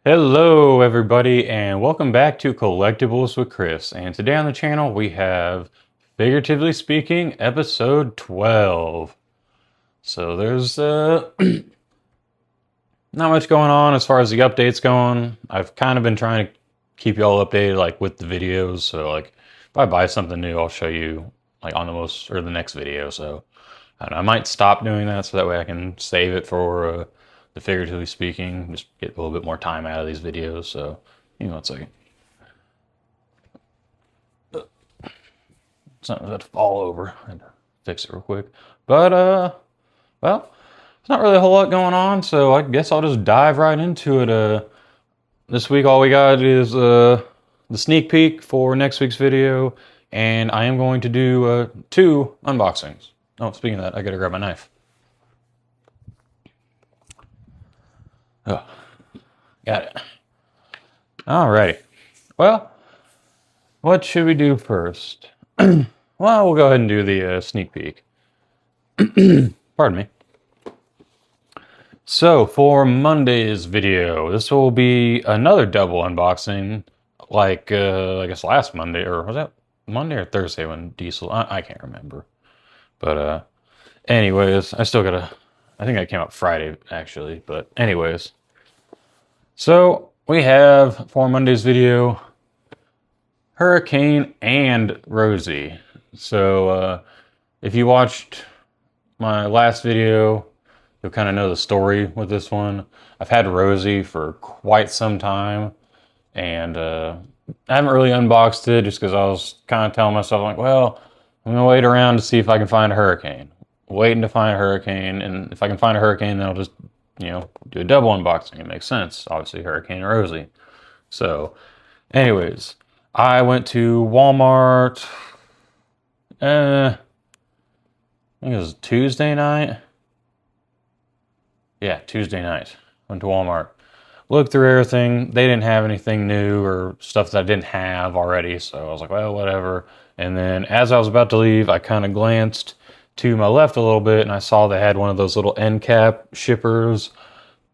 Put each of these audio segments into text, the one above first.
Hello everybody and welcome back to Collectibles with Chris, and today on the channel we have Figuratively Speaking episode 12. So there's not much going on as far as the updates going. I've kind of been trying to keep you all updated like with the videos, so like if I buy something new I'll show you like on the next video. So I don't know, I might stop doing that so that way I can save it for the Figuratively Speaking, just get a little bit more time out of these videos. So give me one second. Something that fall over. I had to fix it real quick. But well, there's not really a whole lot going on, so I guess I'll just dive right into it. This week all we got is the sneak peek for next week's video, and I am going to do 2 unboxings. Oh, speaking of that, I gotta grab my knife. Oh, got it. Alrighty. Well, what should we do first? Well, we'll go ahead and do the sneak peek. Pardon me. So, for Monday's video, this will be another double unboxing, like, I guess last Monday, or was that Monday or Thursday when Diesel, I can't remember. But, anyways, I think I came out Friday, actually, but anyways. So, we have, for Monday's video, Hurricane and Rosie. So, if you watched my last video, you'll kind of know the story with this one. I've had Rosie for quite some time, and I haven't really unboxed it just because I was kind of telling myself, like, well, I'm going to wait around to see if I can find a Hurricane. Waiting to find a Hurricane, and if I can find a Hurricane, then I'll just, do a double unboxing. It makes sense. Obviously, Hurricane and Rosie. So, anyways, I went to Walmart, I think it was Tuesday night. Yeah, Tuesday night. Went to Walmart. Looked through everything. They didn't have anything new or stuff that I didn't have already. So I was like, well, whatever. And then as I was about to leave, I kind of glanced to my left a little bit and I saw they had one of those little end cap shippers.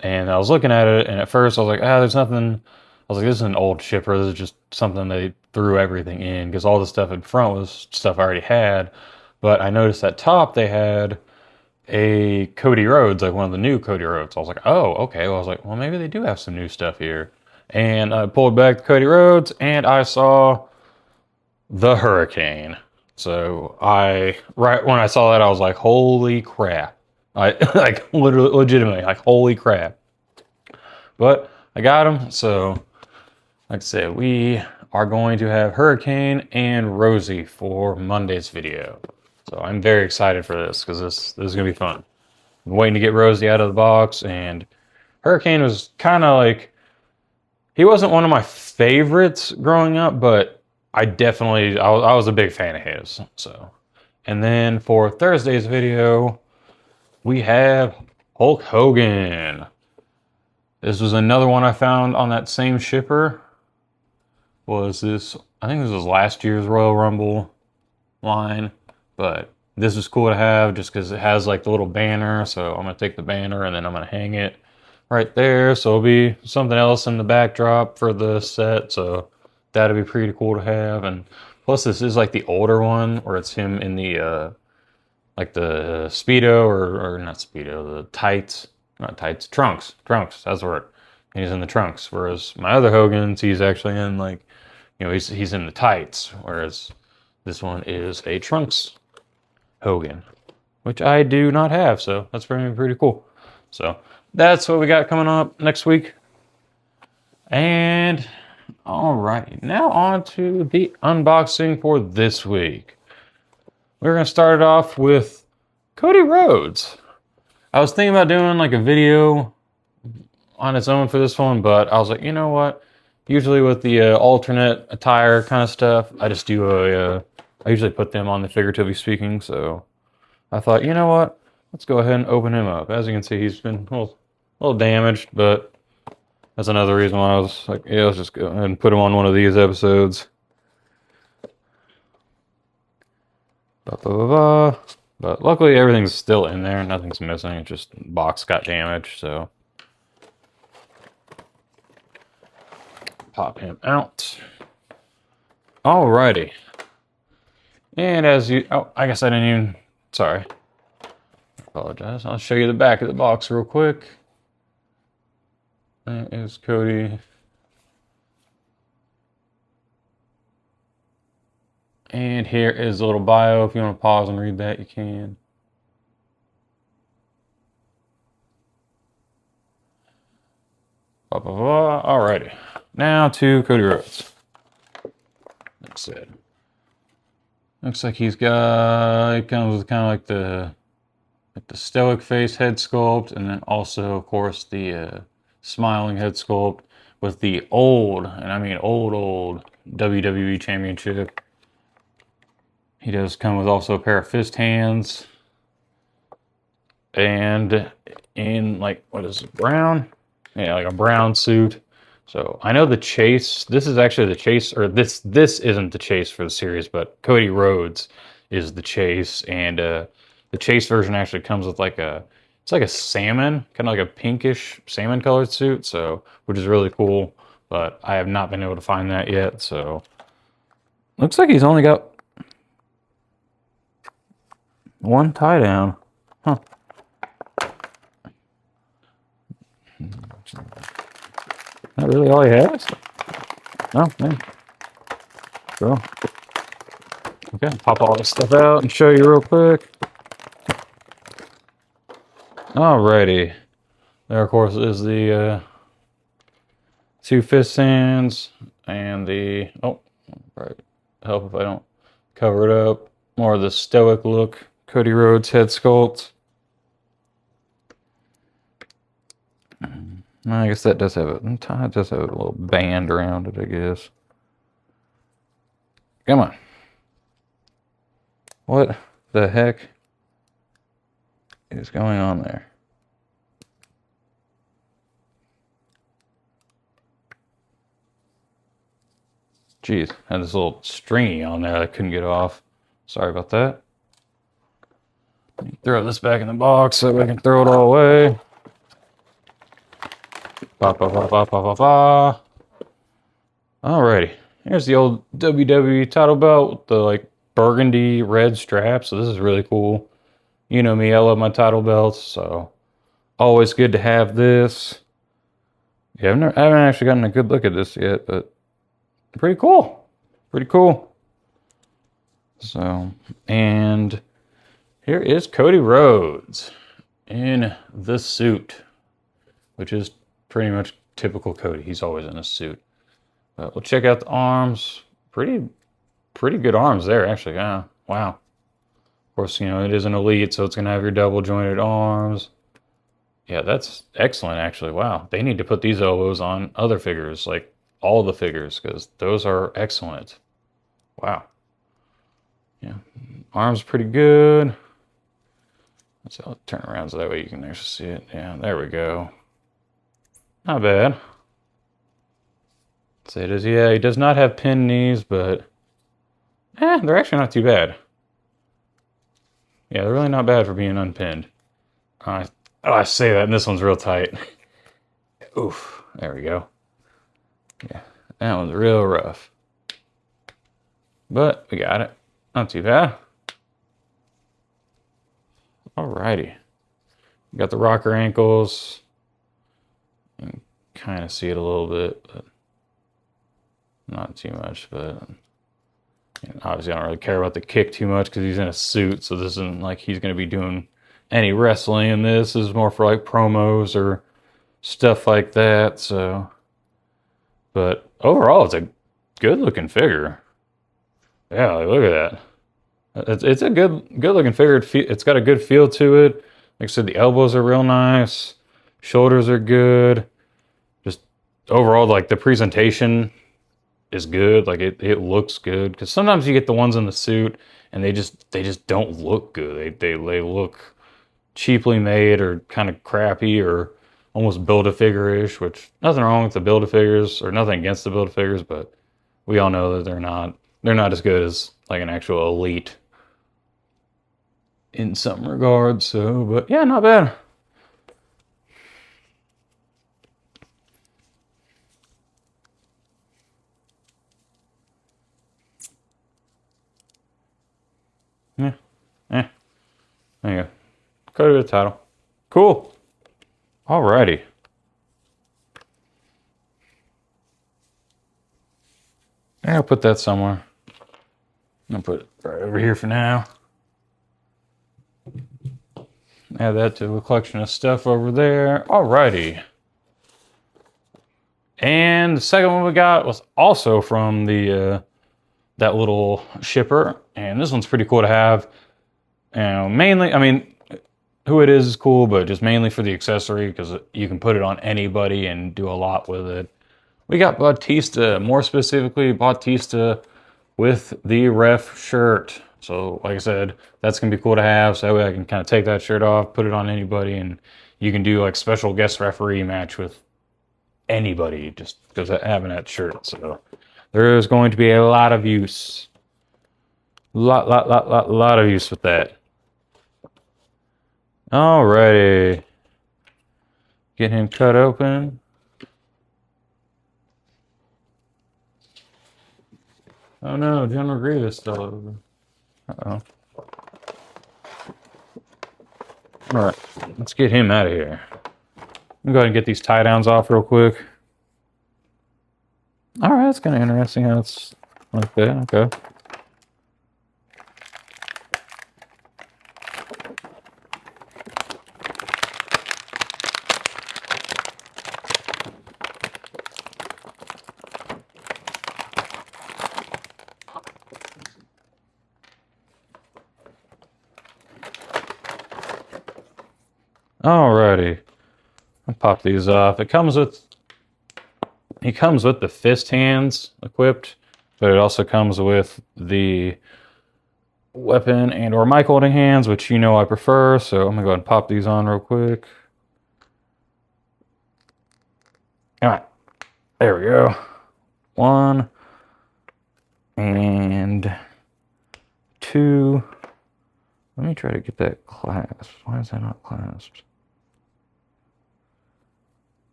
And I was looking at it, and at first I was like, there's nothing. I was like, this is an old shipper. This is just something they threw everything in, because all the stuff in front was stuff I already had. But I noticed at top they had a Cody Rhodes, like one of the new Cody Rhodes. I was like, oh, okay. Well, I was like, well, maybe they do have some new stuff here. And I pulled back the Cody Rhodes, and I saw the Hurricane. So right when I saw that, I was like, holy crap. I like literally, legitimately, like, holy crap. But I got them. So, like I said, we are going to have Hurricane and Rosie for Monday's video. So I'm very excited for this because this is going to be fun. I'm waiting to get Rosie out of the box, and Hurricane was kind of like, he wasn't one of my favorites growing up, but I was a big fan of his. So, and then for Thursday's video, we have Hulk Hogan. This was another one I found on that same shipper. I think this was last year's Royal Rumble line, but this is cool to have just because it has like the little banner. So I'm going to take the banner and then I'm going to hang it right there. So it'll be something else in the backdrop for the set. So that'd be pretty cool to have. And plus this is like the older one where it's him in the, like the Speedo or not Speedo, the tights, not tights, trunks, that's the word. He's in the trunks. Whereas my other Hogan's, he's actually in like, he's in the tights. Whereas this one is a trunks Hogan, which I do not have. So that's pretty cool. So that's what we got coming up next week. And all right, now on to the unboxing for this week. We're going to start it off with Cody Rhodes. I was thinking about doing like a video on its own for this one, but I was like, you know what? Usually with the alternate attire kind of stuff, I just do I usually put them on the Figuratively Speaking. So I thought, you know what? Let's go ahead and open him up. As you can see, he's been a little damaged, but that's another reason why I was like, yeah, let's just go ahead and put him on one of these episodes. But luckily everything's still in there. Nothing's missing. It's just the box got damaged, so. pop him out. Alrighty. And as you, oh, I guess I didn't even, sorry. Apologize. I'll show you the back of the box real quick. That is Cody. And here is a little bio. If you want to pause and read that, you can. Blah, blah, blah. Alrighty. Now to Cody Rhodes. That's it. Looks like he comes with kind of like the stoic face head sculpt, and then also, of course, the smiling head sculpt with the old, and I mean old WWE Championship. He does come with also a pair of fist hands, and in like, what is it, brown? Yeah, like a brown suit. So I know the chase, this is actually the chase, or this isn't the chase for the series, but Cody Rhodes is the chase, and the chase version actually comes with like it's like a salmon, kind of like a pinkish salmon colored suit, so, which is really cool, but I have not been able to find that yet, so. Looks like he's only got one tie down. Huh. Not really all he has? Oh, man. Cool. Okay, pop all this stuff out and show you real quick. Alrighty. There, of course, is the two fist hands and the, oh, probably help if I don't cover it up. More of the stoic look, Cody Rhodes head sculpt. I guess that does have a little band around it, I guess. Come on. What the heck is going on there? Jeez, had this little stringy on there I couldn't get off. Sorry about that. Throw this back in the box so I can throw it all away. Ba, ba, ba, ba, ba, ba, ba. Alrighty, here's the old WWE title belt with the like burgundy red strap. So this is really cool. You know me, I love my title belts, so always good to have this. Yeah, I haven't actually gotten a good look at this yet, but pretty cool. Pretty cool. So, and here is Cody Rhodes in the suit, which is pretty much typical Cody. He's always in a suit. But we'll check out the arms. Pretty good arms there, actually. Yeah, wow. Of course, you know, it is an elite, so it's going to have your double jointed arms. Yeah, that's excellent, actually. Wow. They need to put these elbows on other figures, like all the figures, because those are excellent. Wow. Yeah, arms pretty good. So I'll turn around so that way you can actually see it. Yeah, there we go. Not bad. So it is, yeah, he does not have pinned knees, but they're actually not too bad. Yeah, they're really not bad for being unpinned. I say that, and this one's real tight. Oof, there we go. Yeah, that one's real rough. But we got it. Not too bad. Alrighty. Got the rocker ankles. You can kind of see it a little bit, but not too much. But obviously I don't really care about the kick too much because he's in a suit, so this isn't like he's going to be doing any wrestling in this. This is more for like promos or stuff like that. So, but overall it's a good looking figure. Yeah, like, look at that. It's a good looking figure. It's got a good feel to it. Like I said, the elbows are real nice. Shoulders are good. Just overall, like the presentation is good. Like it looks good. Because sometimes you get the ones in the suit and they just don't look good. They look cheaply made or kind of crappy or almost Build-A-Figure-ish, which nothing wrong with the Build-A-Figures or nothing against the Build-A-Figures, but we all know that they're not as good as like an actual elite in some regards. So, but yeah, not bad. Cody with the title. Cool. Alrighty. I'll put that somewhere. I'll put it right over here for now. Add that to a collection of stuff over there. Alrighty. And the second one we got was also from the that little shipper, and this one's pretty cool to have. Mainly, I mean, who it is cool, but just mainly for the accessory because you can put it on anybody and do a lot with it. We got Batista, more specifically Batista with the ref shirt. So like I said, that's gonna be cool to have. So that way I can kind of take that shirt off, put it on anybody, and you can do like special guest referee match with anybody just because of having that shirt. So there is going to be a lot of use. Lot of use with that. Alrighty. Get him cut open. Oh no, General Grievous still over. Uh-oh. Alright, let's get him out of here. I'm going to get these tie downs off real quick. Alright, that's kind of interesting how it's like that. Okay. Alrighty. I'll pop these off. He comes with the fist hands equipped, but it also comes with the weapon and or mic holding hands, which you know I prefer, so I'm gonna go ahead and pop these on real quick. Alright. There we go. 1 and 2. Let me try to get that clasped. Why is that not clasped?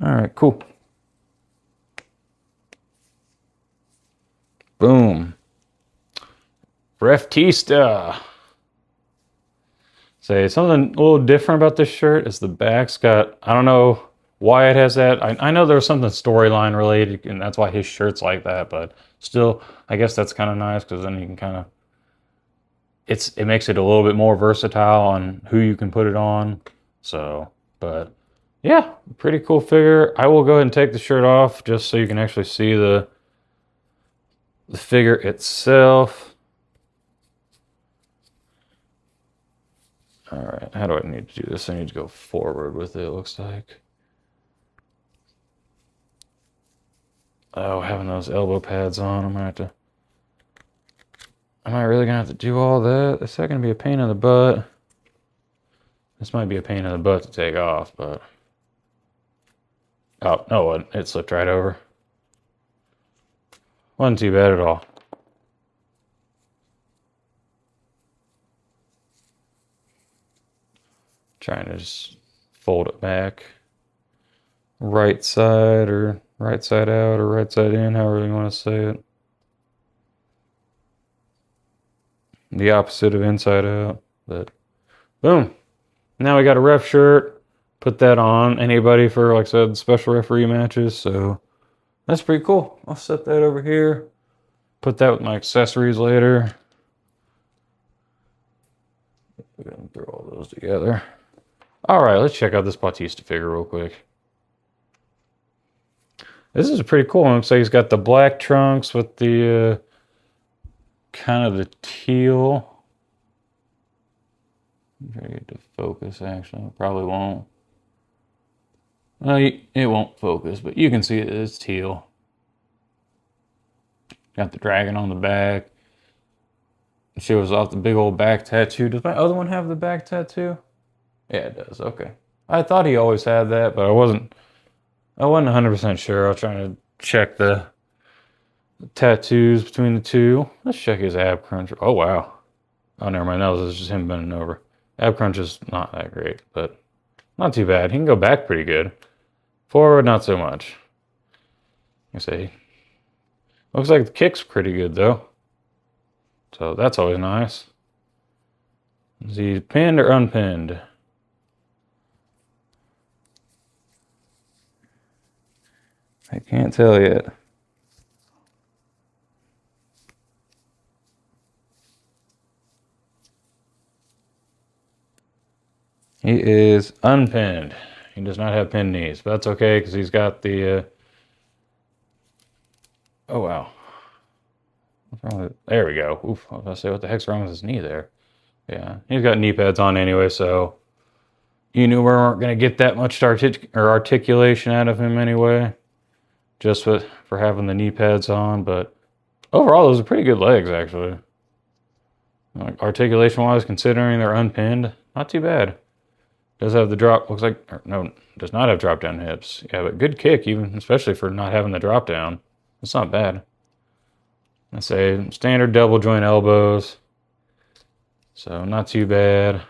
All right, cool. Boom. Batista. Say something a little different about this shirt is the back's got, I don't know why it has that. I know there was something storyline related, and that's why his shirt's like that, but still, I guess that's kind of nice because then you can kind of, it makes it a little bit more versatile on who you can put it on. So, but yeah, pretty cool figure. I will go ahead and take the shirt off just so you can actually see the figure itself. All right, how do I need to do this? I need to go forward with it, looks like. Oh, having those elbow pads on, am I really gonna have to do all that? Is that gonna be a pain in the butt? This might be a pain in the butt to take off, but oh no, it slipped right over. Wasn't too bad at all. Trying to just fold it back. Right side or right side out or right side in, however you want to say it. The opposite of inside out, but boom. Now we got a ref shirt. Put that on anybody for, like I said, special referee matches. So that's pretty cool. I'll set that over here. Put that with my accessories later. We're gonna throw all those together. All right, let's check out this Batista figure real quick. This is pretty cool. It looks like he's got the black trunks with the kind of the teal. I'm trying to get to focus, actually. It probably won't. Well, it won't focus, but you can see it's teal. Got the dragon on the back. It shows off the big old back tattoo. Does my other one have the back tattoo? Yeah, it does. Okay. I thought he always had that, but I wasn't 100% sure. I was trying to check the tattoos between the two. Let's check his ab crunch. Oh, wow. Oh, never mind. That was just him bending over. Ab crunch is not that great, but not too bad. He can go back pretty good. Forward, not so much. I say. Looks like the kick's pretty good, though. So that's always nice. Is he pinned or unpinned? I can't tell yet. He is unpinned. He does not have pinned knees, but that's okay because he's got the... Oh, wow. What's wrong with it? There we go. Oof, I was about to say, what the heck's wrong with his knee there? Yeah, he's got knee pads on anyway, so you knew we weren't going to get that much articulation out of him anyway, just for having the knee pads on. But overall, those are pretty good legs, actually. Like, articulation-wise, considering they're unpinned, not too bad. Does have the drop, looks like, or no, does not have drop-down hips. Yeah, but good kick, even, especially for not having the drop-down. It's not bad. I say standard double joint elbows. So not too bad.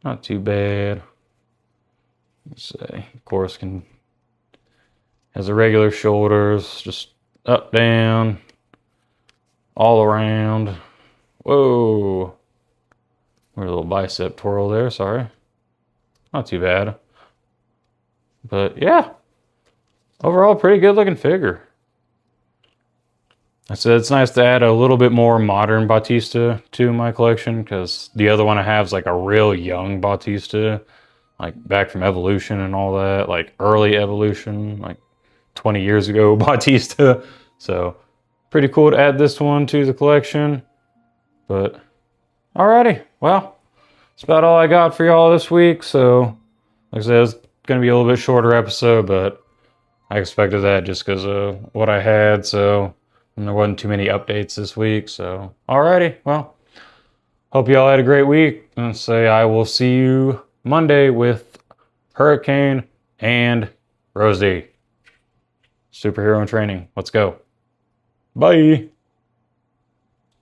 Not too bad. Let's say, of course, has the regular shoulders, just up, down, all around. Whoa. We're a little bicep twirl there, sorry. Not too bad. But yeah, overall, pretty good looking figure. I said it's nice to add a little bit more modern Batista to my collection because the other one I have is like a real young Batista, like back from Evolution and all that, like early Evolution, like 20 years ago Batista. So pretty cool to add this one to the collection. But alrighty, well, that's about all I got for y'all this week. So like I said, it's going to be a little bit shorter episode, but I expected that just because of what I had. So and there wasn't too many updates this week. So alrighty, well, hope y'all had a great week. And say I will see you Monday with Hurricane and Rosie. Superhero in training. Let's go. Bye.